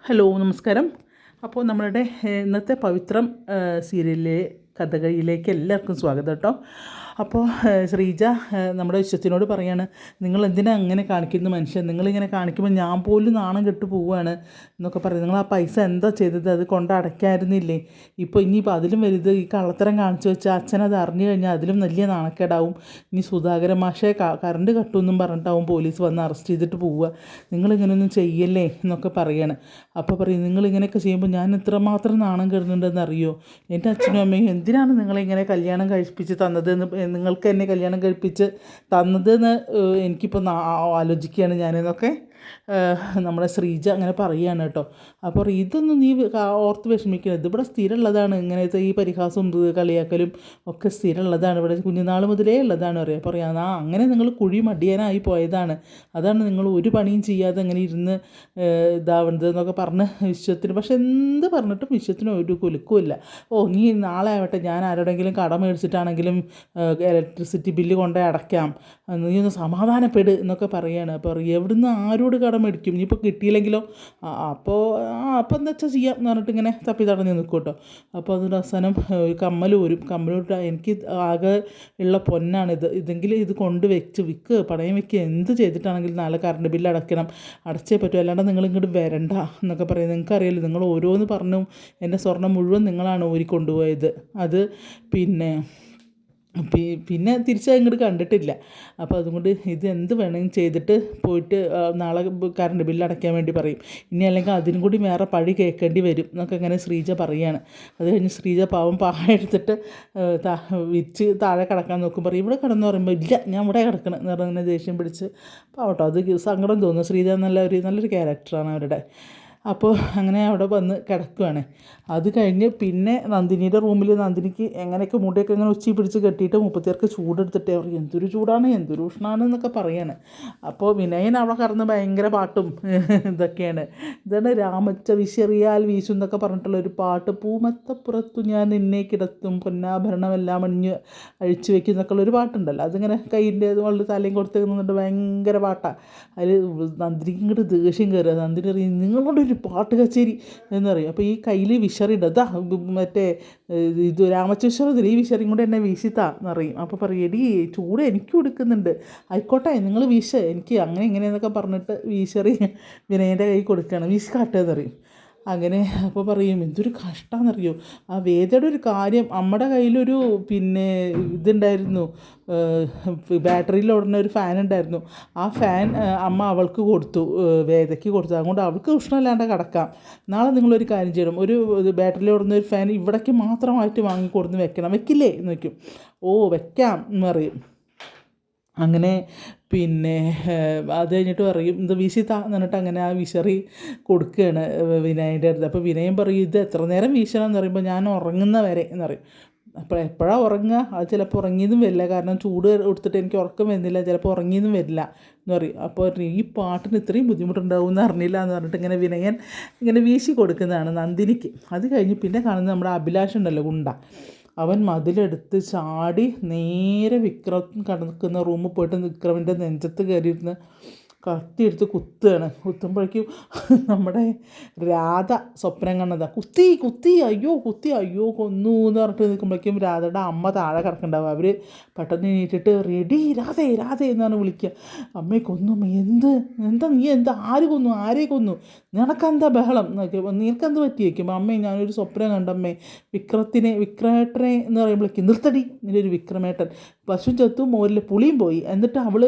Hello നമസ്കാരം. അപ്പോൾ നമ്മളുടെ ഇന്നത്തെ പവിത്രം സീരിയലിലെ കഥകളിയിലേക്ക് എല്ലാവർക്കും സ്വാഗതം കേട്ടോ. അപ്പോൾ ശ്രീജ നമ്മുടെ വിശ്വത്തിനോട് പറയാണ്, നിങ്ങൾ എന്തിനാണ് അങ്ങനെ കാണിക്കുന്നു മനുഷ്യൻ, നിങ്ങളിങ്ങനെ കാണിക്കുമ്പോൾ ഞാൻ പോലും നാണം കെട്ട് പോവുകയാണ് എന്നൊക്കെ പറയും. നിങ്ങൾ ആ പൈസ എന്താ ചെയ്തത്, അത് കൊണ്ട് അടയ്ക്കായിരുന്നില്ലേ? ഇപ്പോൾ ഇനിയിപ്പോൾ അതിലും വലുത് ഈ കള്ളത്തരം കാണിച്ചു വെച്ചാൽ അച്ഛനത് അറിഞ്ഞു കഴിഞ്ഞാൽ അതിലും വലിയ നാണക്കേടാവും. ഇനി സുധാകരൻ മാഷെ കറണ്ട് കട്ടുമെന്നും പറഞ്ഞിട്ടാവും പോലീസ് വന്ന് അറസ്റ്റ് ചെയ്തിട്ട് പോവുക. നിങ്ങളിങ്ങനെയൊന്നും ചെയ്യല്ലേ എന്നൊക്കെ പറയാണ്. അപ്പോൾ പറയും, നിങ്ങളിങ്ങനെയൊക്കെ ചെയ്യുമ്പോൾ ഞാൻ ഇത്രമാത്രം നാണം കെടുന്നുണ്ടെന്ന് അറിയോ? എൻ്റെ അച്ഛനും അമ്മയും എന്തിനാണ് നിങ്ങളിങ്ങനെ കല്യാണം കഴിപ്പിച്ച് തന്നതെന്ന്, നിങ്ങൾക്ക് എന്നെ കല്യാണം കഴിപ്പിച്ച് തന്നതെന്ന് എനിക്കിപ്പോൾ ആലോചിക്കുകയാണ് ഞാനെന്നൊക്കെ നമ്മുടെ ശ്രീജ അങ്ങനെ പറയുകയാണ് കേട്ടോ. അപ്പോൾ ഇതൊന്നും നീ ഓർത്ത് വിഷമിക്കുന്നത്, ഇതിവിടെ സ്ഥിരമുള്ളതാണ്. ഇങ്ങനത്തെ ഈ പരിഹാസവും കളിയാക്കലും ഒക്കെ സ്ഥിരമുള്ളതാണ്, ഇവിടെ കുഞ്ഞുനാൾ മുതലേ ഉള്ളതാണ് പറയാം. അങ്ങനെ നിങ്ങൾ കുഴി മടിയാനായി പോയതാണ്, അതാണ് നിങ്ങൾ ഒരു പണിയും ചെയ്യാതെ അങ്ങനെ ഇരുന്ന് ഇതാവുന്നത് എന്നൊക്കെ പറഞ്ഞ് വിശ്വത്തിന്. പക്ഷെ എന്ത് പറഞ്ഞിട്ടും വിശ്വത്തിന് ഒരു കുലുക്കുമില്ല. നീ നാളെ ആവട്ടെ, ഞാൻ ആരോടെങ്കിലും കടം മേടിച്ചിട്ടാണെങ്കിലും ഇലക്ട്രിസിറ്റി ബില്ല് കൊണ്ടുപോയി അടയ്ക്കാം, നീ ഒന്ന് സമാധാനപ്പെട് എന്നൊക്കെ പറയുകയാണ്. അപ്പോൾ എവിടുന്ന് ആരോട് കടം മേടിക്കും, ഇനിയിപ്പോൾ കിട്ടിയില്ലെങ്കിലോ? അപ്പോൾ എന്താ വെച്ചാൽ ചെയ്യാം എന്ന് പറഞ്ഞിട്ട് ഇങ്ങനെ തപ്പി തടഞ്ഞ് നിൽക്കും കേട്ടോ. അപ്പോൾ അതിൻ്റെ അവസാനം ഒരു കമ്മലൂരിട്ട്, എനിക്ക് ആകെ ഉള്ള പൊന്നാണിത്, ഇതെങ്കിലും ഇത് കൊണ്ട് വിൽക്ക്, പണയം വെക്കുക, എന്ത് ചെയ്തിട്ടാണെങ്കിലും നാളെ കറണ്ട് ബില്ല് അടച്ചേ പറ്റൂ, അല്ലാണ്ട് നിങ്ങൾ ഇങ്ങോട്ട് വരണ്ട എന്നൊക്കെ പറയും. നിങ്ങൾക്കറിയാലോ, നിങ്ങൾ ഓരോന്ന് പറഞ്ഞു എൻ്റെ സ്വർണ്ണം മുഴുവൻ നിങ്ങളാണ് ഊരിക്കൊണ്ടുപോയത്. അത് പിന്നെ തിരിച്ച് ഇങ്ങോട്ട് കണ്ടിട്ടില്ല. അപ്പോൾ അതുകൊണ്ട് ഇത് എന്ത് വേണമെങ്കിലും ചെയ്തിട്ട് പോയിട്ട് നാളെ കറണ്ട് ബില്ല് അടയ്ക്കാൻ വേണ്ടി പറയും. ഇനി അല്ലെങ്കിൽ അതിനും കൂടി വേറെ പഴി കേൾക്കേണ്ടി വരും എന്നൊക്കെ ഇങ്ങനെ ശ്രീജ പറയുകയാണ്. അത് കഴിഞ്ഞ് ശ്രീജ പാവം എടുത്തിട്ട് വിരിച്ച് താഴെ കിടക്കാൻ നോക്കും. പറയും, ഇവിടെ കിടന്ന് പറയുമ്പോൾ ഇല്ല ഞാൻ ഇവിടെ കിടക്കണം എന്ന് പറഞ്ഞങ്ങനെ ദേഷ്യം പിടിച്ച് പാവട്ടോ. അത് സങ്കടം തോന്നുന്നു. ശ്രീജ നല്ലൊരു ക്യാരക്ടറാണ് അവരുടെ. അപ്പോൾ അങ്ങനെ അവിടെ വന്ന് കിടക്കുകയാണ്. അത് കഴിഞ്ഞ് പിന്നെ നന്ദിനിയുടെ റൂമിൽ നന്ദിനിക്ക് എങ്ങനെയൊക്കെ മുടിയൊക്കെ ഇങ്ങനെ ഉച്ചി പിടിച്ച് കെട്ടിയിട്ട് മുപ്പത്തിയാർക്ക് ചൂടെടുത്തിട്ടേ പറയും, എന്തൊരു ചൂടാണ്, എന്തൊരു ഉഷ്ണമാണ് എന്നൊക്കെ പറയാണ്. അപ്പോൾ വിനയൻ അവിടെ കടന്ന് ഭയങ്കര പാട്ടും ഇതൊക്കെയാണ്. ഇതാണ് രാമച്ച വിശറിയാൽ വീശും എന്നൊക്കെ പറഞ്ഞിട്ടുള്ളൊരു പാട്ട്. പൂമത്തപ്പുറത്തു ഞാൻ നിന്നെ കിടത്തും, പൊന്നാഭരണമെല്ലാം അണിഞ്ഞ് അഴിച്ചു വയ്ക്കും എന്നൊക്കെയുള്ളൊരു പാട്ടുണ്ടല്ലോ. അതിങ്ങനെ കയ്യിൻ്റെ വളരെ തലയും കൊടുത്ത് നിന്നിട്ട് ഭയങ്കര പാട്ടാണ്. അതിൽ നന്ദിനിക്ക് ഇങ്ങോട്ട് ദേഷ്യം കയറുക. നന്ദിനി അറിയും, നിങ്ങളുടെ ഒരു പാട്ട് കച്ചേരി എന്നറിയും. അപ്പോൾ ഈ കയ്യിൽ വിശറിയിടും, അതാ മറ്റേ ഇത് രാമച്ച വിശറില്ല, ഈ വിശറിയും കൂടെ എന്നെ വീശിത്താ എന്നറിയും. അപ്പോൾ പറയും, എടി ചൂട് എനിക്കും എടുക്കുന്നുണ്ട്, ആയിക്കോട്ടെ നിങ്ങൾ വീശ, എനിക്ക് അങ്ങനെ ഇങ്ങനെയെന്നൊക്കെ പറഞ്ഞിട്ട് വീശറി വിനയൻ്റെ കൈ കൊടുക്കുകയാണ്. വീശി കാട്ടുകയെന്നറിയും. അങ്ങനെ അപ്പോൾ പറയും, എന്തൊരു കഷ്ടമാണെന്നറിയോ, ആ വേദയുടെ ഒരു കാര്യം, നമ്മുടെ കയ്യിലൊരു ഇതുണ്ടായിരുന്നു, ബാറ്ററിയിൽ ഓടുന്ന ഒരു ഫാൻ ഉണ്ടായിരുന്നു. ആ ഫാൻ അമ്മ അവൾക്ക് കൊടുത്തു, വേദയ്ക്ക് കൊടുത്തു. അതുകൊണ്ട് അവൾക്ക് ഉഷ്ണമില്ലാണ്ട് കിടക്കാം. നാളെ നിങ്ങളൊരു കാര്യം ചെയ്യണം, ഒരു ബാറ്ററിയിൽ ഓടുന്ന ഒരു ഫാൻ ഇവിടേക്ക് മാത്രമായിട്ട് വാങ്ങിക്കൊടുന്ന് വെക്കില്ലേ എന്ന് വയ്ക്കും. വെക്കാം എന്ന് പറയും. അങ്ങനെ അത് കഴിഞ്ഞിട്ട് പറയും, ഇത് വീശിത്താ എന്ന് പറഞ്ഞിട്ട് അങ്ങനെ ആ വിശറി കൊടുക്കുകയാണ് വിനയൻ്റെ അടുത്ത്. അപ്പോൾ വിനയൻ പറയും, ഇത് എത്ര നേരം വീശണം എന്ന് പറയുമ്പോൾ, ഞാൻ ഉറങ്ങുന്ന വരെ എന്ന് പറയും. അപ്പോൾ എപ്പോഴാണ് ഉറങ്ങുക, അത് ചിലപ്പോൾ ഉറങ്ങിയതും വരില്ല, കാരണം ചൂട് കൊടുത്തിട്ട് എനിക്ക് ഉറക്കം വരുന്നില്ല, ചിലപ്പോൾ ഉറങ്ങിയതും വരില്ല എന്ന് പറയും. അപ്പോൾ ഈ പാട്ടിന് ഇത്രയും ബുദ്ധിമുട്ടുണ്ടാവും എന്ന് അറിഞ്ഞില്ല എന്ന് പറഞ്ഞിട്ട് ഇങ്ങനെ വിനയൻ ഇങ്ങനെ വീശി കൊടുക്കുന്നതാണ് നന്ദിനിക്ക്. അത് കഴിഞ്ഞ് പിന്നെ കാണുന്നത് നമ്മുടെ അഭിലാഷ് ഉണ്ടല്ലോ, ഗുണ്ട. അവൻ മതിലെടുത്ത് ചാടി നേരെ വിക്രം കിടക്കുന്ന റൂമിൽ പോയിട്ട് വിക്രമിൻ്റെ നെഞ്ചത്ത് കയറിയിരുന്ന് കത്തിയെടുത്ത് കുത്തുമ്പോഴേക്കും നമ്മുടെ രാധ സ്വപ്നം കണ്ടതാണ്, കുത്തി അയ്യോ കൊന്നു എന്ന് പറഞ്ഞിട്ട് നിൽക്കുമ്പോഴേക്കും രാധയുടെ അമ്മ താഴെ കിടക്കുന്നുണ്ടാവും. അവർ പെട്ടെന്ന് എണീറ്റിട്ട് റെഡി രാധേ എന്നാണ് വിളിക്കുക. അമ്മയെ കൊന്നു, എന്താ ആരെ കൊന്നു, നിനക്കെന്താ ബഹളം എന്നൊക്കെ, നിനക്കെന്ത് പറ്റി വയ്ക്കുമ്പോൾ, അമ്മേ ഞാനൊരു സ്വപ്നം കണ്ടമ്മേ, വിക്രമേട്ടനെ എന്ന് പറയുമ്പോഴേക്കും, നിർത്തടി നിൻ്റെ ഒരു വിക്രമേട്ടൻ, പശു ചത്തു മോരിൽ പുളിയും പോയി, എന്നിട്ട് അവൾ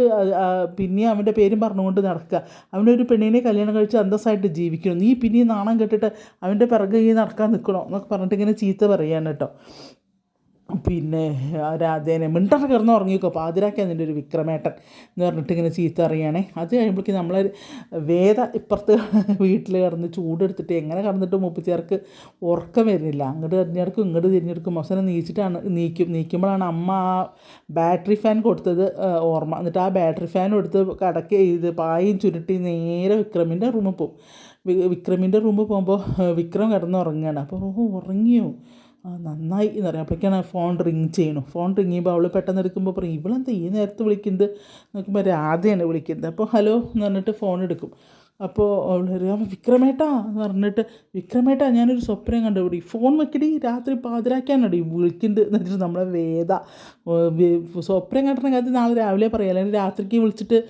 പിന്നെ അവൻ്റെ പേരും പറഞ്ഞുകൊണ്ട് നടക്കുക, അവൻ്റെ ഒരു പെണ്ണിനെ കല്യാണം കഴിച്ച് അന്തസ്സായിട്ട് ജീവിക്കണം, നീ പിന്നെയും നാണം കെട്ടിട്ട് അവൻ്റെ പിറകെ നടക്കാൻ നിൽക്കണോ എന്നൊക്കെ പറഞ്ഞിട്ട് ഇങ്ങനെ ചീത്ത പറയാണ് കേട്ടോ. രാധേനെ മിണ്ടർ കിടന്ന് ഉറങ്ങിക്കോ, പാതിരാക്കി അതിൻ്റെ ഒരു വിക്രമേട്ടൻ എന്ന് പറഞ്ഞിട്ട് ഇങ്ങനെ ചീത്ത അറിയുകയാണേ. അത് കഴിയുമ്പോഴേക്കും നമ്മളെ വേദ ഇപ്പുറത്ത് വീട്ടിൽ കിടന്ന് ചൂടെടുത്തിട്ട് എങ്ങനെ കിടന്നിട്ട് മുപ്പത്തിയാർക്ക് ഉറക്കം വരുന്നില്ല, അങ്ങോട്ട് തിരിഞ്ഞെടുക്കും ഇങ്ങോട്ട് തിരിഞ്ഞെടുക്കും. അവസാനം നീക്കുമ്പോഴാണ് അമ്മ ആ ബാറ്ററി ഫാൻ കൊടുത്തത് ഓർമ്മ. എന്നിട്ട് ആ ബാറ്ററി ഫാനും എടുത്ത് പായും ചുരുട്ടി നേരെ വിക്രമിൻ്റെ റൂമിൽ പോകും. വിക്രമിൻ്റെ റൂമിൽ പോകുമ്പോൾ വിക്രം കിടന്നുറങ്ങുകയാണ്. അപ്പോൾ ഉറങ്ങിയോ, നന്നായി എന്ന് പറയാം. അപ്പോഴേക്കാണ് ഫോൺ റിങ് ചെയ്യുമ്പോൾ അവൾ പെട്ടെന്ന് എടുക്കുമ്പോൾ പറയും, ഇവളെന്താ ഈ നേരത്ത് വിളിക്കുന്നത് നോക്കുമ്പോൾ രാധയാണ് വിളിക്കുന്നത്. അപ്പോൾ ഹലോ എന്ന് പറഞ്ഞിട്ട് ഫോൺ എടുക്കും. അപ്പോൾ അവൾ അറിയാം വിക്രമേട്ടാ എന്ന് പറഞ്ഞിട്ട്, വിക്രമേട്ടാ ഞാനൊരു സ്വപ്നം കണ്ടുപിടി, ഫോൺ വെക്കടി, രാത്രി പാതിരാക്കാനടി വിളിക്കുന്നുണ്ട് എന്ന് വെച്ചിട്ട് നമ്മളെ വേദ സ്വപ്നം കണ്ടിട്ടുണ്ടെങ്കിൽ അത് നാളെ രാവിലെ പറയാം, അല്ലെങ്കിൽ രാത്രിക്ക് വിളിച്ചിട്ട്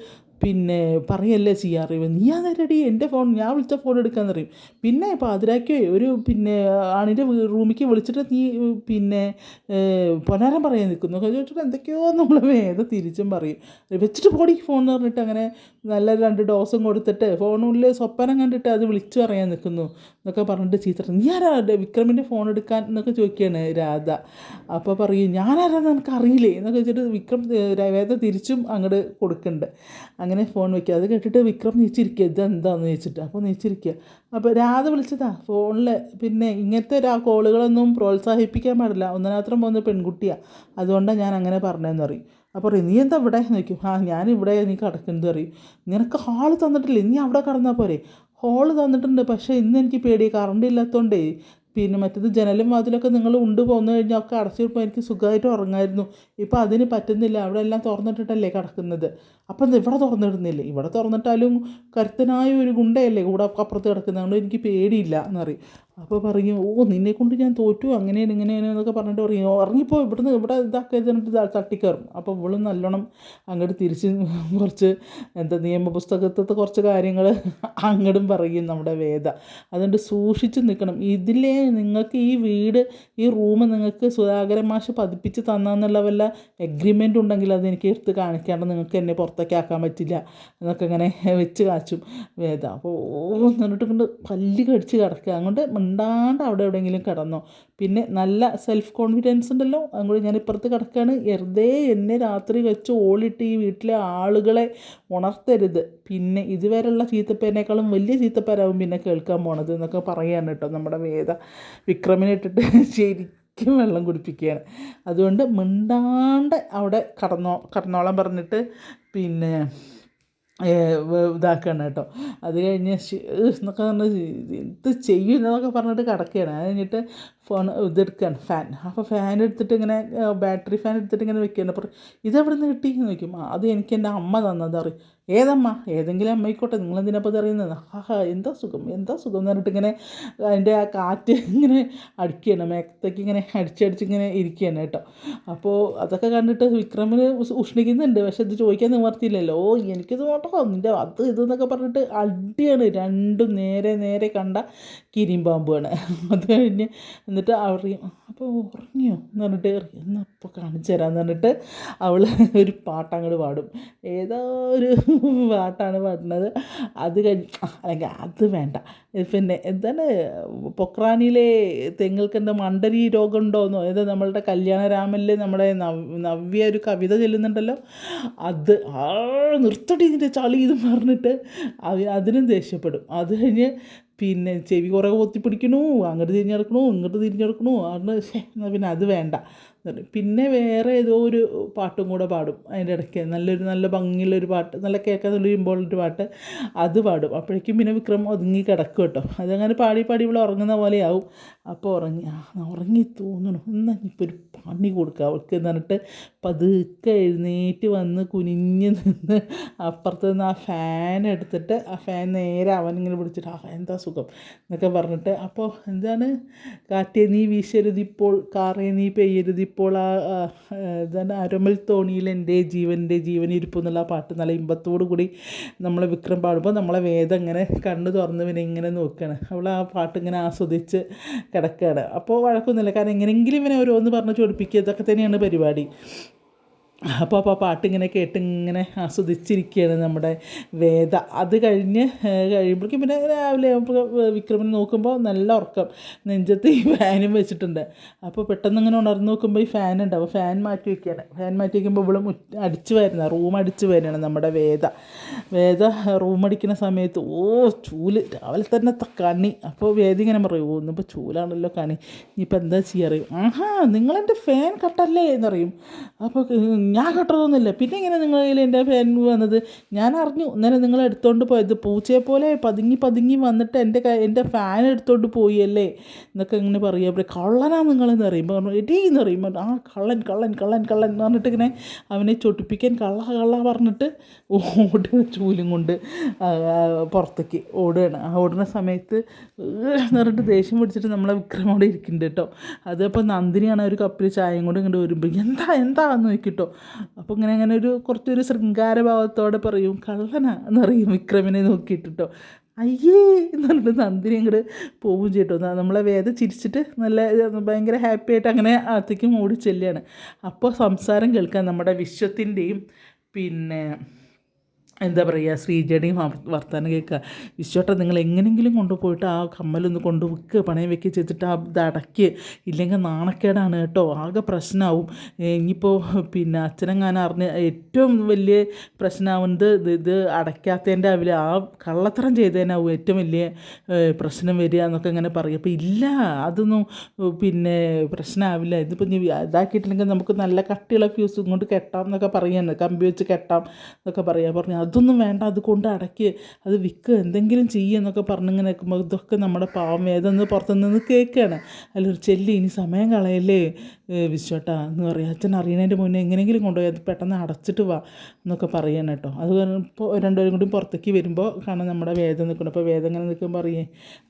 പിന്നെ പറയല്ലേ ചെയ്യാറ്, നീ അതരടി എൻ്റെ ഫോൺ, ഞാൻ വിളിച്ച ഫോൺ എടുക്കാമെന്ന് പറയും. പിന്നെ പാതിരാക്കോ ഒരു പിന്നെ ആണിൻ്റെ റൂമിലേക്ക് വിളിച്ചിട്ട് നീ പിന്നെ പൊന്നാരം പറയാൻ നിൽക്കുന്നു ചോദിച്ചിട്ട് എന്തൊക്കെയോ നമ്മൾ വേദം തിരിച്ചും പറയും, വെച്ചിട്ട് പോടി ഫോൺ എന്ന് പറഞ്ഞിട്ട് അങ്ങനെ നല്ല 2 ഡോസും കൊടുത്തിട്ട് ഫോണിൽ സ്വപ്നം കണ്ടിട്ട് അത് വിളിച്ചു പറയാൻ നിൽക്കുന്നു എന്നൊക്കെ പറഞ്ഞിട്ട് ചീത്ത, നീ ആരാ വിക്രമിൻ്റെ ഫോൺ എടുക്കാൻ എന്നൊക്കെ ചോദിക്കുകയാണ് രാധ. അപ്പോൾ പറയും ഞാനാരാന്ന് എനിക്ക് അറിയില്ലേ എന്നൊക്കെ വെച്ചിട്ട് വിക്രം വേദ തിരിച്ചും അങ്ങോട്ട് കൊടുക്കുന്നുണ്ട്. അങ്ങനെ ഫോൺ വയ്ക്കുക. അത് കേട്ടിട്ട് വിക്രം നീച്ചിരിക്കുക, ഇതെന്താണെന്ന് ചോദിച്ചിട്ട്. അപ്പോൾ നീച്ചിരിക്കുക. അപ്പോൾ രാധ വിളിച്ചതാ ഫോണിൽ. പിന്നെ ഇങ്ങനത്തെ കോളുകളൊന്നും പ്രോത്സാഹിപ്പിക്കാൻ പാടില്ല, ഒന്നിനാത്രം പോകുന്ന പെൺകുട്ടിയാണ്, അതുകൊണ്ടാണ് ഞാൻ അങ്ങനെ പറഞ്ഞതെന്ന് പറയും. അപ്പോൾ പറയും നീ എന്താ ഇവിടെ നോക്കും, ഞാനിവിടെ നീ കിടക്കുന്നത് പറയും. നിനക്ക് ഹാള് തന്നിട്ടില്ലേ, നീ അവിടെ കിടന്നാൽ പോരെ. ഹോള് തന്നിട്ടുണ്ട്, പക്ഷേ ഇന്ന് എനിക്ക് പേടി, കറണ്ട് ഇല്ലാത്തതുകൊണ്ടേ. പിന്നെ മറ്റേത് ജനലും വാതിലൊക്കെ നിങ്ങൾ ഉണ്ട് പോന്നു കഴിഞ്ഞാൽ ഒക്കെ അടച്ചിപ്പോൾ എനിക്ക് സുഖമായിട്ട് ഉറങ്ങായിരുന്നു. ഇപ്പോൾ അതിന് പറ്റുന്നില്ല, അവിടെ എല്ലാം തുറന്നിട്ടിട്ടല്ലേ കിടക്കുന്നത്. അപ്പം ഇവിടെ തുറന്നിടുന്നില്ലേ, ഇവിടെ തുറന്നിട്ടാലും കരുത്തനായ ഒരു ഗുണ്ടയല്ലേ കൂടെ അപ്പുറത്ത് കിടക്കുന്നത്, അതുകൊണ്ട് എനിക്ക് പേടിയില്ല എന്ന് പറയും. അപ്പോൾ പറയും നിന്നെക്കൊണ്ട് ഞാൻ തോറ്റു, അങ്ങനെയാണ് ഇങ്ങനെയാണ് എന്നൊക്കെ പറഞ്ഞിട്ട് പറയും ഇറങ്ങിപ്പോ ഇവിടുന്ന്, ഇവിടെ ഇതാക്കരുത് എന്നിട്ട് തട്ടിക്കയറും. അപ്പോൾ ഇവളും നല്ലോണം അങ്ങോട്ട് തിരിച്ച് കുറച്ച് നിയമപുസ്തകത്തെ കുറച്ച് കാര്യങ്ങൾ അങ്ങോട്ടും പറയും നമ്മുടെ വേദ. അതുകൊണ്ട് സൂക്ഷിച്ച് നിൽക്കണം. ഇതിലേ നിങ്ങൾക്ക് ഈ വീട്, ഈ റൂം നിങ്ങൾക്ക് സുധാകരൻ മാഷ് പതിപ്പിച്ച് തന്നെന്നുള്ള വല്ല എഗ്രിമെൻ്റ് ഉണ്ടെങ്കിൽ അതെനിക്ക് എടുത്ത് കാണിക്കാണ്ട് നിങ്ങൾക്ക് എന്നെ പുറത്തേക്ക് ആക്കാൻ പറ്റില്ല എന്നൊക്കെ ഇങ്ങനെ വെച്ച് കാച്ചും വേദ. അപ്പോൾ എന്നിട്ട് കൊണ്ട് പല്ല് കടിച്ച് കിടക്കുക. അതുകൊണ്ട് മിണ്ടാണ്ട് അവിടെ എവിടെയെങ്കിലും കിടന്നോ. പിന്നെ നല്ല സെൽഫ് കോൺഫിഡൻസ് ഉണ്ടല്ലോ, അതുകൊണ്ട് ഞാൻ ഇപ്പുറത്ത് കിടക്കുകയാണ്, വെറുതെ എന്നെ രാത്രി വെച്ച് ഓളിട്ട് ഈ വീട്ടിലെ ആളുകളെ ഉണർത്തരുത്, പിന്നെ ഇതുവരെയുള്ള ചീത്തപ്പേരിനേക്കാളും വലിയ ചീത്തപ്പേരാവും പിന്നെ കേൾക്കാൻ പോണത് എന്നൊക്കെ പറയുകയാണ് കേട്ടോ നമ്മുടെ വേദ. വിക്രമിനെ ഇട്ടിട്ട് ശരിക്കും വെള്ളം കുടിപ്പിക്കുകയാണ്. അതുകൊണ്ട് മിണ്ടാണ്ട് അവിടെ കടന്നോളം പറഞ്ഞിട്ട് പിന്നെ ഇതാക്കുകയാണ് കേട്ടോ. അത് കഴിഞ്ഞ് എന്നൊക്കെ പറഞ്ഞ് എന്ത് ചെയ്യും എന്നൊക്കെ പറഞ്ഞിട്ട് കിടക്കുകയാണ്. അത് കഴിഞ്ഞിട്ട് ഫോൺ ഇതെടുക്കുകയാണ്, ഫാൻ. അപ്പോൾ ഫാൻ എടുത്തിട്ട് ഇങ്ങനെ ബാറ്ററി ഫാൻ എടുത്തിട്ട് ഇങ്ങനെ വെക്കുകയാണ്. അപ്പോൾ ഇതെവിടെ നിന്ന് കിട്ടി എന്ന് ചോദിക്കും. അത് എനിക്ക് എൻ്റെ അമ്മ തന്നത് അറിയും. ഏതമ്മ, ഏതെങ്കിലും അമ്മയിക്കോട്ടെ, നിങ്ങളെന്തിനപ്പോൾ ഇത് അറിയുന്നത്, എന്താ സുഖം എന്താ സുഖം എന്ന് പറഞ്ഞിട്ട് ഇങ്ങനെ അതിൻ്റെ ആ കാറ്റ് ഇങ്ങനെ അടിക്കുകയാണ്, മേക്കത്തേക്ക് ഇങ്ങനെ അടിച്ചിങ്ങനെ ഇരിക്കുകയാണ് കേട്ടോ. അപ്പോൾ അതൊക്കെ കണ്ടിട്ട് വിക്രമിന് ഉഷ്ണിക്കുന്നുണ്ട്, പക്ഷെ ഇത് ചോദിക്കാൻ നിവർത്തിയില്ലല്ലോ. എനിക്കിത് നോട്ടോ നിൻ്റെ അത് ഇതെന്നൊക്കെ പറഞ്ഞിട്ട് അടിയാണ്. രണ്ടും നേരെ കണ്ട കിരിമ്പാമ്പുമാണ്. അത് കഴിഞ്ഞ് എന്നിട്ട് അറിയും. അപ്പോൾ ഉറങ്ങിയോ എന്ന് പറഞ്ഞിട്ട് എന്നപ്പോൾ കാണിച്ചു തരാമെന്ന് പറഞ്ഞിട്ട് അവൾ ഒരു പാട്ടങ്ങോട്ട് പാടും. ഏതോ ഒരു പാട്ടാണ് പാടുന്നത്. അത് കഴിഞ്ഞ് അല്ലെങ്കിൽ അത് വേണ്ട, പിന്നെ എന്താണ് പൊക്രാനിയിലെ തെങ്ങൾക്ക് എന്താ മണ്ടരി രോഗമുണ്ടോയെന്നോ ഏതോ നമ്മളുടെ കല്യാണരാമനിൽ നമ്മുടെ നവ്യ ഒരു കവിത ചെല്ലുന്നുണ്ടല്ലോ, അത് നിർത്തടി ഇതിൻ്റെ ചളി ഇത് പറഞ്ഞിട്ട് അതിനും ദേഷ്യപ്പെടും. അത് കഴിഞ്ഞ് പിന്നെ ചെവി കുറേ പൊത്തിപ്പിടിക്കണു, അങ്ങോട്ട് തിരിഞ്ഞെടുക്കണു ഇങ്ങോട്ട് തിരിഞ്ഞെടുക്കണു, എന്നാൽ പിന്നെ അത് വേണ്ട. പിന്നെ വേറെ ഏതോ ഒരു പാട്ടും കൂടെ പാടും അതിൻ്റെ ഇടയ്ക്ക്, നല്ല ഭംഗിയുള്ളൊരു പാട്ട്, നല്ല കേൾക്കാൻ നല്ലൊരു പാട്ട്, അത് പാടും. അപ്പോഴേക്കും പിന്നെ വിക്രം ഒതുങ്ങി കിടക്കും കേട്ടോ. അതങ്ങനെ പാടി ഇവിടെ ഉറങ്ങുന്ന പോലെയാവും. അപ്പോൾ ഉറങ്ങി തോന്നണം, എന്നാൽ ഇപ്പോൾ ഒരു പണി കൊടുക്കുക അവൾക്ക് എന്ന് പറഞ്ഞിട്ട് പതുക്കെ എഴുന്നേറ്റ് വന്ന് കുനിഞ്ഞ് നിന്ന് അപ്പുറത്ത് നിന്ന് ആ ഫാൻ എടുത്തിട്ട് ആ ഫാൻ നേരെ അവനിങ്ങനെ പിടിച്ചിട്ട് എന്താ സുഖം എന്നൊക്കെ പറഞ്ഞിട്ട്, അപ്പോൾ എന്താണ് കാറ്റേ നീ വീശരുതിപ്പോൾ, കാറേ നീ പെയ്യരുതിപ്പോൾ, എന്താണ് അരമൽ തോണിയിൽ എൻ്റെ ജീവനിരിപ്പ് എന്നുള്ള ആ പാട്ട് നല്ല ഇമ്പത്തോടു കൂടി നമ്മളെ വിക്രം പാടുമ്പോൾ നമ്മളെ വേദം ഇങ്ങനെ കണ്ണ് തുറന്ന് പിന്നെ ഇങ്ങനെ നോക്കുകയാണ്. അവൾ ആ പാട്ട് ഇങ്ങനെ ആസ്വദിച്ച് കിടക്കുകയാണ്. അപ്പോൾ വഴക്കൊന്നുമില്ല, കാരണം എങ്ങനെയെങ്കിലും ഇവനെ ഓരോന്ന് പറഞ്ഞ് ചൊടിപ്പിക്കുക, ഇതൊക്കെ തന്നെയാണ് പരിപാടി. അപ്പോൾ പാട്ടിങ്ങനെ കേട്ടിങ്ങനെ ആസ്വദിച്ചിരിക്കുകയാണ് നമ്മുടെ വേദ. അത് കഴിയുമ്പോഴേക്കും പിന്നെ രാവിലെ വിക്രമനെ നോക്കുമ്പോൾ നല്ല ഉറക്കം, നെഞ്ചത്ത് ഈ ഫാനും വെച്ചിട്ടുണ്ട്. അപ്പോൾ പെട്ടെന്ന് ഇങ്ങനെ ഉണർന്ന് നോക്കുമ്പോൾ ഈ ഫാൻ ഉണ്ട്. അപ്പോൾ ഫാൻ മാറ്റി വയ്ക്കുകയാണ്. ഫാൻ മാറ്റി വയ്ക്കുമ്പോൾ ഇവിടെ റൂം അടിച്ച് വരുകയാണ് നമ്മുടെ വേദ റൂം അടിക്കുന്ന സമയത്ത് ചൂല് രാവിലെ തന്നെ കണി. അപ്പോൾ വേദ ഇങ്ങനെ പറയും ഇന്നിപ്പോൾ ചൂലാണല്ലോ കണി, ഇനിയിപ്പോൾ എന്താ ചെയ്യാറിയും. നിങ്ങളെൻ്റെ ഫാൻ കട്ടല്ലേ എന്നറിയും. അപ്പോൾ ഞാൻ കെട്ടതൊന്നുമില്ല, പിന്നെ ഇങ്ങനെ നിങ്ങളുടെ കയ്യിൽ എൻ്റെ ഫാൻ വന്നത് ഞാൻ അറിഞ്ഞു, ഇന്നലെ നിങ്ങൾ എടുത്തുകൊണ്ട് പോയത് പൂച്ചയെ പോലെ പതുങ്ങി പതുങ്ങി വന്നിട്ട് എൻ്റെ ഫാൻ എടുത്തുകൊണ്ട് പോയി അല്ലേ എന്നൊക്കെ ഇങ്ങനെ പറയുക. കള്ളനാ നിങ്ങളെന്ന് പറയുമ്പോൾ പറഞ്ഞു എടീ എന്ന് പറയുമ്പോൾ ആ കള്ളൻ കള്ളൻ കള്ളൻ കള്ളൻ എന്ന് പറഞ്ഞിട്ട് ഇങ്ങനെ അവനെ ചൊട്ടിപ്പിക്കാൻ കള്ള പറഞ്ഞിട്ട് ഓടുക, ചൂലും കൊണ്ട് പുറത്തേക്ക് ഓടുകയാണ്. ആ ഓടുന്ന സമയത്ത് എന്ന് പറഞ്ഞിട്ട് ദേഷ്യം പിടിച്ചിട്ട് നമ്മളെ വിക്രം അവിടെ ഇരിക്കുന്നുണ്ട് കേട്ടോ. അതപ്പോൾ നന്ദിനിയാണ് ഒരു കപ്പിൽ ചായയും കൊണ്ട് ഇങ്ങോട്ട് വരുമ്പോൾ എന്താന്ന് നോക്കിട്ടോ. അപ്പോൾ ഇങ്ങനെ കുറച്ചൊരു ശൃംഗാരഭാവത്തോടെ പറയും കള്ളനാ എന്ന് പറയും വിക്രമിനെ നോക്കിയിട്ടോ. അയ്യേ എന്ന് പറഞ്ഞിട്ട് നന്ദിനി അങ്ങോട്ട് പോവും ചെയ്ട്ടോ. നമ്മളെ വേദ ചിരിച്ചിട്ട് നല്ല ഭയങ്കര ഹാപ്പി ആയിട്ട് അങ്ങനെ അകത്തേക്ക് ഓടി ചെല്ലുകയാണ്. അപ്പോൾ സംസാരം കേൾക്കാൻ നമ്മുടെ വിശ്വത്തിൻ്റെയും പിന്നെ എന്താ പറയുക ശ്രീജയുടെയും വർത്തമാനം കേൾക്കുക. വിശ്വട്ടൻ നിങ്ങൾ എങ്ങനെയെങ്കിലും കൊണ്ടുപോയിട്ട് ആ കമ്മലൊന്ന് കൊണ്ട് വിൽക്കുക, പണയം വെക്കുക ചെയ്തിട്ട് ഇത് അടയ്ക്കുക, ഇല്ലെങ്കിൽ നാണക്കേടാണ് കേട്ടോ, ആകെ പ്രശ്നമാവും. ഇനിയിപ്പോൾ പിന്നെ അച്ഛനെങ്ങാനും അറിഞ്ഞ് ഏറ്റവും വലിയ പ്രശ്നമാവുന്നത് ഇത് അടയ്ക്കാത്തതിൻ്റെ ആവില്ല, ആ കള്ളത്തരം ചെയ്തതിനാവും ഏറ്റവും വലിയ പ്രശ്നം വരിക എന്നൊക്കെ ഇങ്ങനെ പറയും. അപ്പോൾ ഇല്ല, അതൊന്നും പിന്നെ പ്രശ്നമാവില്ല, ഇതിപ്പോൾ നീ ഇതാക്കിയിട്ടില്ലെങ്കിൽ നമുക്ക് നല്ല കട്ടിയുള്ള ഫ്യൂസ് ഇങ്ങോട്ട് കെട്ടാം എന്നൊക്കെ പറയുകയാണ്, കമ്പി വെച്ച് കെട്ടാം എന്നൊക്കെ പറഞ്ഞു. അതൊന്നും വേണ്ട, അത് കൊണ്ട് അടയ്ക്ക്, അത് വിൽക്കുക, എന്തെങ്കിലും ചെയ്യുക പറഞ്ഞിങ്ങനെ നിൽക്കുമ്പോൾ ഇതൊക്കെ നമ്മുടെ പാവം വേദന പുറത്തുനിന്ന് കേൾക്കുകയാണ്. അതിലൊരു ചെല്ലി ഇനി സമയം കളയല്ലേ വിശ്വട്ടാ എന്ന് പറയും. അച്ഛൻ അറിയണതിൻ്റെ മുന്നേ എങ്ങനെയെങ്കിലും കൊണ്ടുപോയി അത് പെട്ടെന്ന് അടച്ചിട്ട് വാ എന്നൊക്കെ പറയണം കേട്ടോ. അത് ഇപ്പോൾ രണ്ടുപേരും കൂടി പുറത്തേക്ക് വരുമ്പോൾ കാണാൻ നമ്മുടെ വേദന നിൽക്കണം. അപ്പോൾ വേദന ഇങ്ങനെ നിൽക്കുമ്പോൾ പറയേ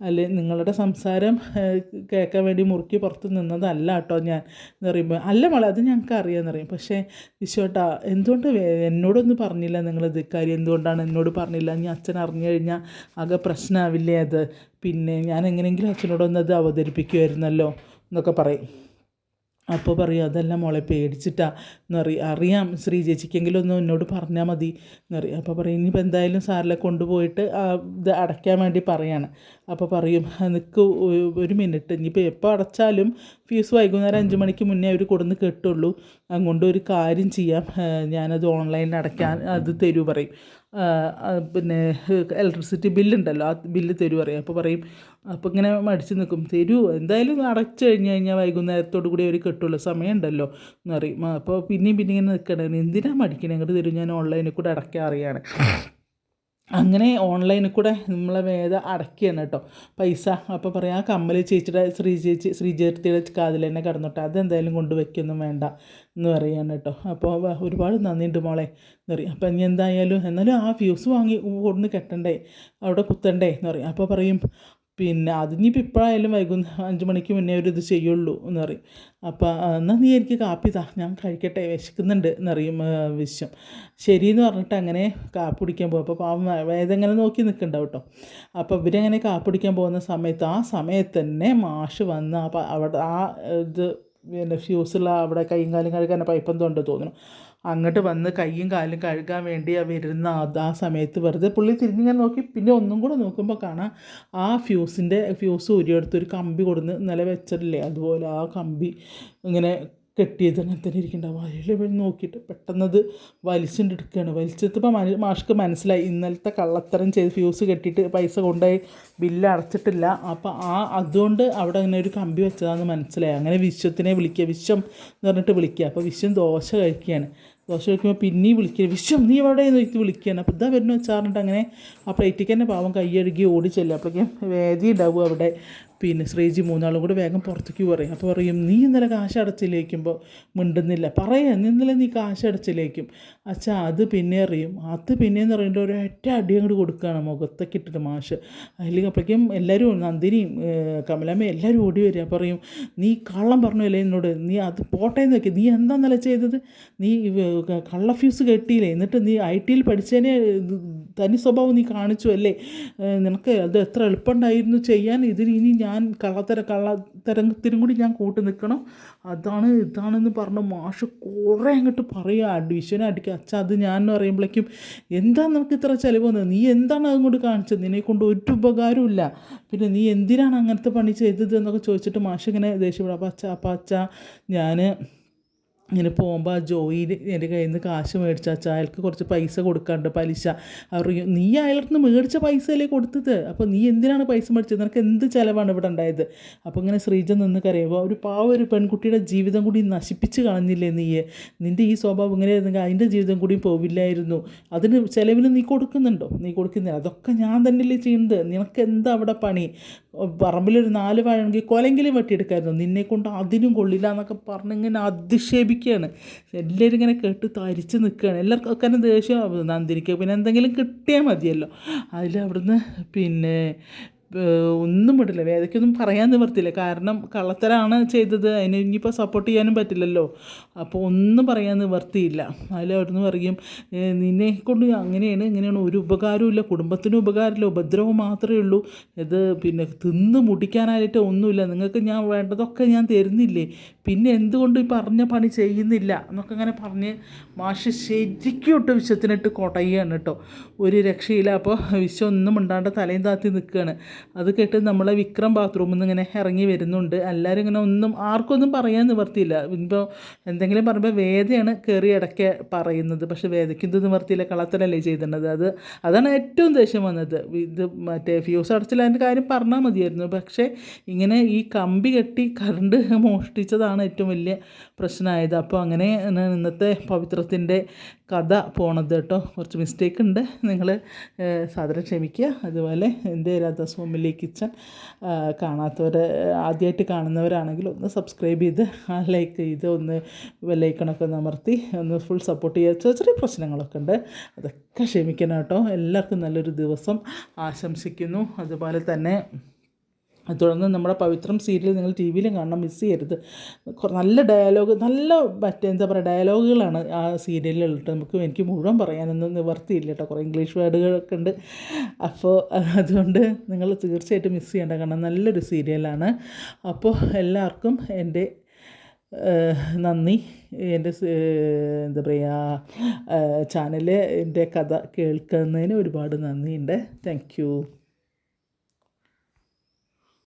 അല്ലെ നിങ്ങളുടെ സംസാരം കേൾക്കാൻ വേണ്ടി മുറുക്കി പുറത്ത് നിന്നതല്ല കേട്ടോ ഞാൻ എന്ന് പറയുമ്പോൾ അല്ല മോളെ അത് ഞങ്ങൾക്ക് അറിയാമെന്ന് പറയും. പക്ഷേ വിശ്വട്ടാ എന്തുകൊണ്ട് എന്നോടൊന്നും പറഞ്ഞില്ല നിങ്ങളിത് കാര്യം എന്തുകൊണ്ടാണ് എന്നോട് പറഞ്ഞില്ല, ഇനി അച്ഛൻ അറിഞ്ഞു കഴിഞ്ഞാൽ ആകെ പ്രശ്നമാവില്ലേ അത്, പിന്നെ ഞാൻ എങ്ങനെയെങ്കിലും അച്ഛനോടൊന്ന് അത് അവതരിപ്പിക്കുമായിരുന്നല്ലോ എന്നൊക്കെ പറയും. അപ്പോൾ പറയും അതെല്ലാം മോളെ പേടിച്ചിട്ടാ അറിയാം ശ്രീ ചേച്ചിക്കെങ്കിലും ഒന്ന് എന്നോട് പറഞ്ഞാൽ മതി എന്നറിയാം. അപ്പോൾ പറയും ഇനിയിപ്പോൾ എന്തായാലും സാറിലെ കൊണ്ടുപോയിട്ട് ഇത് അടയ്ക്കാൻ വേണ്ടി പറയാണ്. അപ്പോൾ പറയും നിൽക്ക് ഒരു മിനിറ്റ്, ഇനിയിപ്പോൾ എപ്പോൾ അടച്ചാലും ഫീസ് വൈകുന്നേരം 5 മണിക്ക് മുന്നേ അവർ കൊടുന്ന് കെട്ടുള്ളൂ, അതുകൊണ്ട് ഒരു കാര്യം ചെയ്യാം, ഞാനത് ഓൺലൈനിൽ അടയ്ക്കാൻ അത് തരൂ പറയും. പിന്നെ ഇലക്ട്രിസിറ്റി ബില്ലുണ്ടല്ലോ ആ ബില്ല് തരൂ പറയും. അപ്പോൾ പറയും അപ്പോൾ ഇങ്ങനെ മടിച്ച് നിൽക്കും, തരൂ എന്തായാലും അടച്ചു കഴിഞ്ഞാൽ വൈകുന്നേരത്തോടു കൂടി അവർ കിട്ടുള്ളൂ, സമയമുണ്ടല്ലോ എന്ന് പറയും. അപ്പോൾ പിന്നെയും ഇങ്ങനെ നിൽക്കണേ എന്തിനാണ് മടിക്കണേ, അങ്ങോട്ട് തരും, ഞാൻ ഓൺലൈനിൽ കൂടെ അടയ്ക്കാറിയാണ്. അങ്ങനെ ഓൺലൈനിൽ കൂടെ നമ്മളെ വേദ അടയ്ക്കുകയാണ് കേട്ടോ പൈസ. അപ്പോൾ പറയാം ആ കമ്മൽ ചേച്ചിയുടെ ശ്രീചേർത്തിയുടെ കാതിൽ തന്നെ കിടന്നോട്ടെ, അതെന്തായാലും കൊണ്ട് വയ്ക്കൊന്നും വേണ്ട എന്ന് പറയുകയാണ് കേട്ടോ. അപ്പോൾ ഒരുപാട് നന്ദിയുണ്ട് മോളെ എന്ന് പറയും. അപ്പോൾ ഇനി എന്തായാലും എന്നാലും ആ ഫ്യൂസ് വാങ്ങി കൊടുന്ന് കെട്ടണ്ടേ, അവിടെ കുത്തണ്ടേ എന്ന് പറയും. അപ്പോൾ പറയും പിന്നെ അതിനിപ്പോൾ ഇപ്പോഴായാലും 5 മണിക്ക് മുന്നേ അവരിത് ചെയ്യുള്ളൂ എന്ന് പറയും. അപ്പോൾ എന്നാൽ നീ എനിക്ക് കാപ്പി താ, ഞാൻ കഴിക്കട്ടെ, വിശക്കുന്നുണ്ട് എന്നറിയും വിശ്വം. ശരിയെന്ന് പറഞ്ഞിട്ട് അങ്ങനെ കാപ്പി കുടിക്കാൻ പോകും. അപ്പോൾ പാവം വേദങ്ങനെ നോക്കി നിൽക്കുന്നുണ്ടാവും കേട്ടോ. അപ്പോൾ ഇവരങ്ങനെ കാപ്പി കുടിക്കാൻ പോകുന്ന സമയത്ത് ആ സമയത്ത് തന്നെ മാഷ് വന്ന് അവിടെ ആ ഇത് പിന്നെ ഫ്യൂസുള്ള അവിടെ കൈയും കാലും കഴുകാൻ പൈപ്പ് എന്തോ ഉണ്ട് തോന്നുന്നു, അങ്ങോട്ട് വന്ന് കൈയും കാലും കഴുകാൻ വേണ്ടി വരുന്ന ആ സമയത്ത് വെറുതെ പുള്ളി തിരിഞ്ഞിങ്ങനെ നോക്കി. പിന്നെ ഒന്നും കൂടെ നോക്കുമ്പോൾ കാണാം ആ ഫ്യൂസ് ഊരിയെടുത്തൊരു കമ്പി കൊടുന്ന് നില വെച്ചിട്ടില്ലേ അതുപോലെ ആ കമ്പി ഇങ്ങനെ കെട്ടിയത് അങ്ങനെ തന്നെ ഇരിക്കുന്നുണ്ടാവും. അതിൽ നോക്കിയിട്ട് പെട്ടെന്നത് വലിച്ചെടുക്കുകയാണ്. വലിച്ചെടുത്തപ്പോൾ മാഷ്ക്ക് മനസ്സിലായി ഇന്നലത്തെ കള്ളത്തരം ചെയ്ത് ഫ്യൂസ് കെട്ടിയിട്ട് പൈസ കൊണ്ടുപോയി ബില്ല് അടച്ചിട്ടില്ല. അപ്പോൾ അതുകൊണ്ട് അവിടെ അങ്ങനെ ഒരു കമ്പി വെച്ചതാണെന്ന് മനസ്സിലായി. അങ്ങനെ വിശ്വത്തിനെ വിളിക്കുക, വിശ്വം എന്ന് പറഞ്ഞിട്ട് വിളിക്കുക. അപ്പോൾ വിശ്വം ദോശ കഴിക്കുകയാണ്. ദോശ കഴിക്കുമ്പോൾ പിന്നെയും വിളിക്കുക, വിശ്വം നീ എവിടെ നോക്കി വിളിക്കുകയാണ്. അപ്പോൾ ഇതാ വരുന്നു വെച്ചാറിട്ട് അങ്ങനെ ആ പ്ലേറ്റിക്ക് തന്നെ പാവം കൈയഴുകി ഓടി ചെല്ലുക. അപ്പോഴേക്കും വേദി ഉണ്ടാവും അവിടെ. പിന്നെ ശ്രീജി 3 കൂടെ വേഗം പുറത്തേക്ക് പറയും. അപ്പോൾ പറയും നീ ഇന്നലെ കാശ് അടച്ചില്ലേക്കുമ്പോൾ മിണ്ടുന്നില്ല, പറയാം ഇന്നലെ നീ കാശ് അടച്ചില്ലേക്കും. അച്ഛാ അത് പിന്നെ അറിയും, അത് പിന്നെയെന്ന് പറയുമ്പോൾ ഒരൊറ്റ അടി അങ്ങോട്ട് കൊടുക്കുകയാണ് മുഖത്തൊക്കെ ഇട്ടിട്ട് മാഷ്. അല്ലെങ്കിൽ അപ്പോഴേക്കും എല്ലാവരും നന്ദിനിയും കമലമ്മയും എല്ലാവരും ഓടി വരിക. പറയും നീ കള്ളം പറഞ്ഞല്ലേ എന്നോട്, നീ അത് പോട്ടേന്ന് വെക്കുക, നീ എന്താ നില ചെയ്തത്, നീ കള്ള ഫ്യൂസ് കെട്ടിയില്ലേ, എന്നിട്ട് നീ IT പഠിച്ചതിനെ തനി സ്വഭാവം നീ കാണിച്ചു അല്ലേ, നിനക്ക് അത് എത്ര എളുപ്പമുണ്ടായിരുന്നു ചെയ്യാൻ, ഇതിന് ഇനി ഞാൻ കള്ളത്തരത്തിനും കൂടി ഞാൻ കൂട്ടി നിൽക്കണം, ഇതാണെന്ന് പറഞ്ഞ് മാഷ് കുറേ അങ്ങോട്ട് പറയുക, വിശ്വനെ അടിക്കുക. അച്ഛാ അത് ഞാൻ പറയുമ്പോഴേക്കും എന്താണ് നമുക്ക് ഇത്ര ചിലവ് വന്നത്, നീ എന്താണ് അതുകൊണ്ട് കാണിച്ചത്, നിന്നെ കൊണ്ട് ഒരു ഉപകാരവും ഇല്ല, പിന്നെ നീ എന്തിനാണ് അങ്ങനത്തെ പണി ചെയ്തത് എന്നൊക്കെ ചോദിച്ചിട്ട് മാഷ് ഇങ്ങനെ ദേഷ്യപ്പെടും. അപ്പോൾ അച്ഛാ ഞാൻ ഇങ്ങനെ പോകുമ്പോൾ ആ ജോയിന് എൻ്റെ കയ്യിൽ നിന്ന് കാശ് മേടിച്ചാച്ചാൽ അയാൾക്ക് കുറച്ച് പൈസ കൊടുക്കാണ്ട് പലിശ. അവർ നീ അയാൾക്ക് നിന്ന് മേടിച്ച പൈസയല്ലേ കൊടുത്തത്, അപ്പോൾ നീ എന്തിനാണ് പൈസ മേടിച്ചത്, നിനക്ക് എന്ത് ചിലവാണ് ഇവിടെ ഉണ്ടായത്. അപ്പോൾ ഇങ്ങനെ ശ്രീജ നിന്ന് കരയുമ്പോൾ ഒരു പാവ ഒരു പെൺകുട്ടിയുടെ ജീവിതം കൂടി നശിപ്പിച്ച് കളഞ്ഞില്ലേ നീ, നിൻ്റെ ഈ സ്വഭാവം ഇങ്ങനെ ആയിരുന്നെങ്കിൽ അതിൻ്റെ ജീവിതം കൂടി പോവില്ലായിരുന്നു. അതിന് ചിലവിന് നീ കൊടുക്കുന്നുണ്ടോ, നീ കൊടുക്കുന്നില്ല, അതൊക്കെ ഞാൻ തന്നെയല്ലേ ചെയ്യുന്നത്, നിനക്ക് എന്താ അവിടെ പണി, പറമ്പിലൊരു 4 വാഴയാണെങ്കിൽ കൊലെങ്കിലും വെട്ടിയെടുക്കായിരുന്നു, നിന്നെക്കൊണ്ട് അതിനും കൊള്ളില്ല എന്നൊക്കെ പറഞ്ഞിങ്ങനെ അധിക്ഷേപിക്കുകയാണ്. എല്ലാവരും ഇങ്ങനെ കേട്ട് തരിച്ച് നിൽക്കുകയാണ്. എല്ലാവർക്കും തന്നെ ദേഷ്യം നന്ദിനിക്ക് പിന്നെ എന്തെങ്കിലും കിട്ടിയാൽ മതിയല്ലോ. അതിൽ അവിടുന്ന് പിന്നെ ഒന്നും വിടില്ല, വേദയ്ക്കൊന്നും പറയാൻ നിവർത്തില്ല, കാരണം കള്ളത്തരാണ് ചെയ്തത്, അതിന് ഇനിയിപ്പോൾ സപ്പോർട്ട് ചെയ്യാനും പറ്റില്ലല്ലോ. അപ്പോൾ ഒന്നും പറയാൻ നിവർത്തിയില്ല. അതിൽ അവിടുന്ന് പറയും നിന്നെ കൊണ്ട് അങ്ങനെയാണ് ഇങ്ങനെയാണ് ഒരു ഉപകാരവും ഇല്ല, കുടുംബത്തിനും ഉപകാരമില്ല, ഉപദ്രവം മാത്രമേ ഉള്ളൂ, ഇത് പിന്നെ തിന്ന് മുടിക്കാനായിട്ട് ഒന്നുമില്ല, നിങ്ങൾക്ക് ഞാൻ വേണ്ടതൊക്കെ ഞാൻ തരുന്നില്ലേ, പിന്നെ എന്തുകൊണ്ട് ഈ പറഞ്ഞ പണി ചെയ്യുന്നില്ല എന്നൊക്കെ അങ്ങനെ പറഞ്ഞ് മാഷ് ശരിക്കും ഇട്ട് വിശ്വത്തിനിട്ട് കൊടയുകയാണ് കേട്ടോ. ഒരു രക്ഷയില്ല. അപ്പോൾ വിശ്വം ഒന്നും മിണ്ടാണ്ട് തലയും താത്തി നിൽക്കുകയാണ്. അത് കേട്ട് നമ്മളെ വിക്രം ബാത്റൂമിൽ നിന്ന് ഇങ്ങനെ ഇറങ്ങി വരുന്നുണ്ട്. എല്ലാവരും ഇങ്ങനെ ആർക്കൊന്നും പറയാൻ നിവർത്തിയില്ല. ഇപ്പോൾ എന്തെങ്കിലും പറയുമ്പോൾ വേദയാണ് കയറി ഇടയ്ക്ക് പറയുന്നത്, പക്ഷേ വേദയ്ക്ക് ഇത് നിവർത്തിയില്ല, കള്ളത്തരല്ലേ ചെയ്തിട്ടുള്ളത്. അതാണ് ഏറ്റവും ദേഷ്യം വന്നത്. ഇത് മറ്റേ ഫ്യൂസ് അടച്ചില്ല കാര്യം പറഞ്ഞാൽ മതിയായിരുന്നു, പക്ഷേ ഇങ്ങനെ ഈ കമ്പി കെട്ടി കറണ്ട് മോഷ്ടിച്ചതാണ് ഏറ്റവും വലിയ പ്രശ്നമായത്. അപ്പോൾ അങ്ങനെ ഇന്നത്തെ പവിത്രത്തിൻ്റെ കഥ പോണത് കേട്ടോ. കുറച്ച് മിസ്റ്റേക്ക് ഉണ്ട്, നിങ്ങൾ സാധാരണ ക്ഷമിക്കുക. അതുപോലെ എൻ്റെ രാധാസ് ഫാമിലി കിച്ചൺ കാണാത്തവർ, ആദ്യമായിട്ട് കാണുന്നവരാണെങ്കിൽ ഒന്ന് സബ്സ്ക്രൈബ് ചെയ്ത് ലൈക്ക് ചെയ്ത് ഒന്ന് ബെല്ലൈക്കണൊക്കെ ഒന്ന് അമർത്തി ഒന്ന് ഫുൾ സപ്പോർട്ട് ചെയ്യുക. ചെറിയ ചെറിയ പ്രശ്നങ്ങളൊക്കെ ഉണ്ട്, അതൊക്കെ ക്ഷമിക്കണം കേട്ടോ. എല്ലാവർക്കും നല്ലൊരു ദിവസം ആശംസിക്കുന്നു. അതുപോലെ തന്നെ തുടർന്ന് നമ്മുടെ പവിത്രം സീരിയൽ നിങ്ങൾ ടി വിയിലും കാണണം, മിസ് ചെയ്യരുത്. നല്ല ഡയലോഗ്, നല്ല എന്താ പറയുക ഡയലോഗുകളാണ് ആ സീരിയലിലുള്ളത്. എനിക്ക് മുഴുവൻ പറയാനൊന്നും നിവർത്തിയില്ല കേട്ടോ, കുറേ ഇംഗ്ലീഷ് വേർഡുകളൊക്കെ ഉണ്ട്. അപ്പോൾ അതുകൊണ്ട് നിങ്ങൾ തീർച്ചയായിട്ടും മിസ് ചെയ്യേണ്ട, കാരണം നല്ലൊരു സീരിയലാണ്. അപ്പോൾ എല്ലാവർക്കും എൻ്റെ നന്ദി. എൻ്റെ എന്താ പറയുക ചാനൽ എൻ്റെ കഥ കേൾക്കുന്നതിന് ഒരുപാട് നന്ദിയുണ്ട്. Thank you.